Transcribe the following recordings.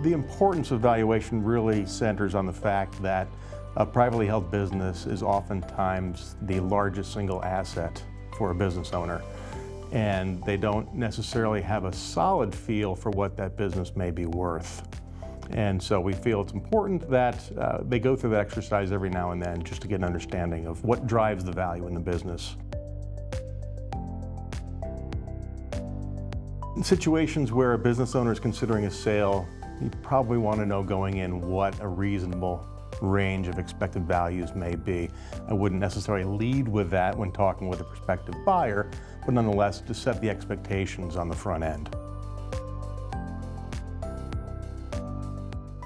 The importance of valuation really centers on the fact that a privately held business is oftentimes the largest single asset for a business owner, and they don't necessarily have a solid feel for what that business may be worth. And so we feel it's important that they go through that exercise every now and then just to get an understanding of what drives the value in the business. In situations where a business owner is considering a sale, you probably want to know going in what a reasonable range of expected values may be. I wouldn't necessarily lead with that when talking with a prospective buyer, but nonetheless to set the expectations on the front end.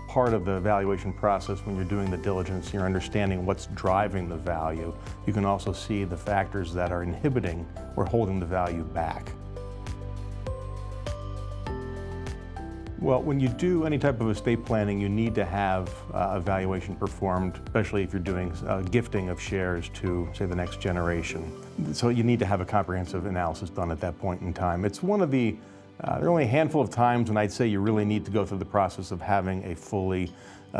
Part of the valuation process when you're doing the diligence, you're understanding what's driving the value. You can also see the factors that are inhibiting or holding the value back. Well, when you do any type of estate planning, you need to have a valuation performed, especially if you're doing gifting of shares to, say, the next generation. So you need to have a comprehensive analysis done at that point in time. It's one of the, there are only a handful of times when I'd say you really need to go through the process of having a fully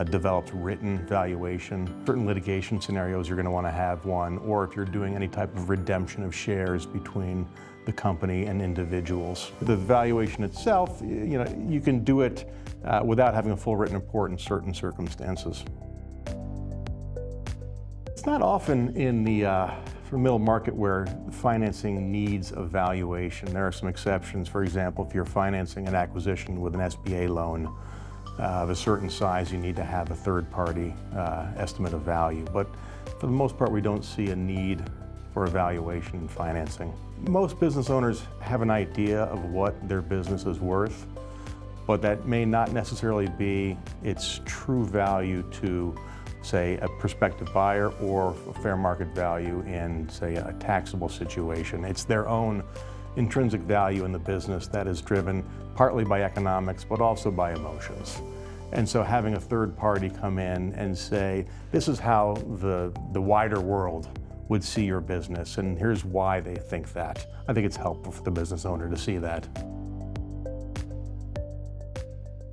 developed written valuation. Certain litigation scenarios you're going to want to have one, or if you're doing any type of redemption of shares between the company and individuals. The valuation itself, you can do it without having a full written report in certain circumstances. It's not often in the middle market where financing needs a valuation. There are some exceptions. For example, if you're financing an acquisition with an SBA loan of a certain size, you need to have a third-party estimate of value. But for the most part, we don't see a need for evaluation and financing. Most business owners have an idea of what their business is worth, but that may not necessarily be its true value to, say, a prospective buyer or a fair market value in, say, a taxable situation. It's their own intrinsic value in the business that is driven partly by economics, but also by emotions. And so having a third party come in and say, this is how the wider world would see your business, and here's why they think that. I think it's helpful for the business owner to see that.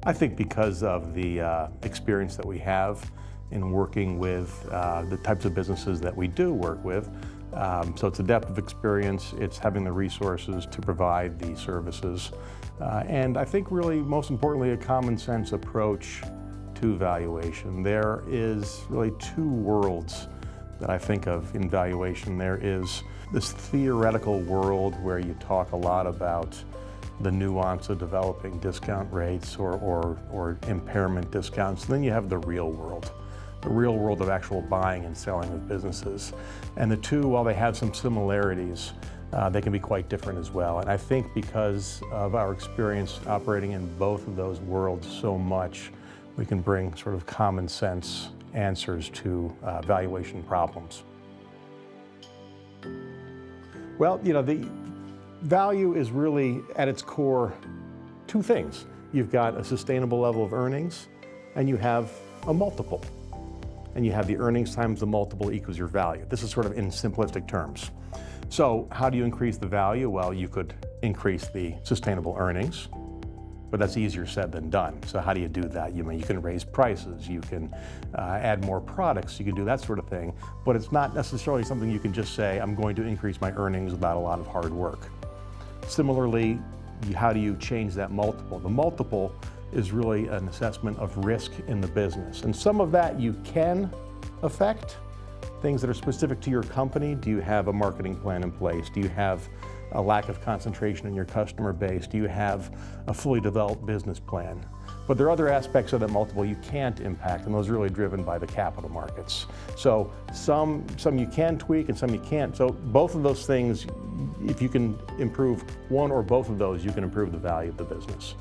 I think because of the experience that we have in working with the types of businesses that we do work with, so it's a depth of experience, it's having the resources to provide the services, and I think really most importantly a common sense approach to valuation. There is really two worlds that I think of in valuation. There is this theoretical world where you talk a lot about the nuance of developing discount rates or impairment discounts. And then you have the real world of actual buying and selling of businesses. And the two, while they have some similarities, they can be quite different as well. And I think because of our experience operating in both of those worlds so much, we can bring sort of common sense answers to valuation problems. Well, the value is really at its core two things. You've got a sustainable level of earnings and you have a multiple. And you have the earnings times the multiple equals your value. This is sort of in simplistic terms. So how do you increase the value? Well, you could increase the sustainable earnings, but that's easier said than done. So how do you do that? You can raise prices, you can add more products, you can do that sort of thing, but it's not necessarily something you can just say, I'm going to increase my earnings without a lot of hard work. Similarly, how do you change that multiple? The multiple is really an assessment of risk in the business. And some of that you can affect, things that are specific to your company. Do you have a marketing plan in place? Do you have a lack of concentration in your customer base? Do you have a fully developed business plan? But there are other aspects of that multiple you can't impact, and those are really driven by the capital markets. So some you can tweak and some you can't. So both of those things, if you can improve one or both of those, you can improve the value of the business.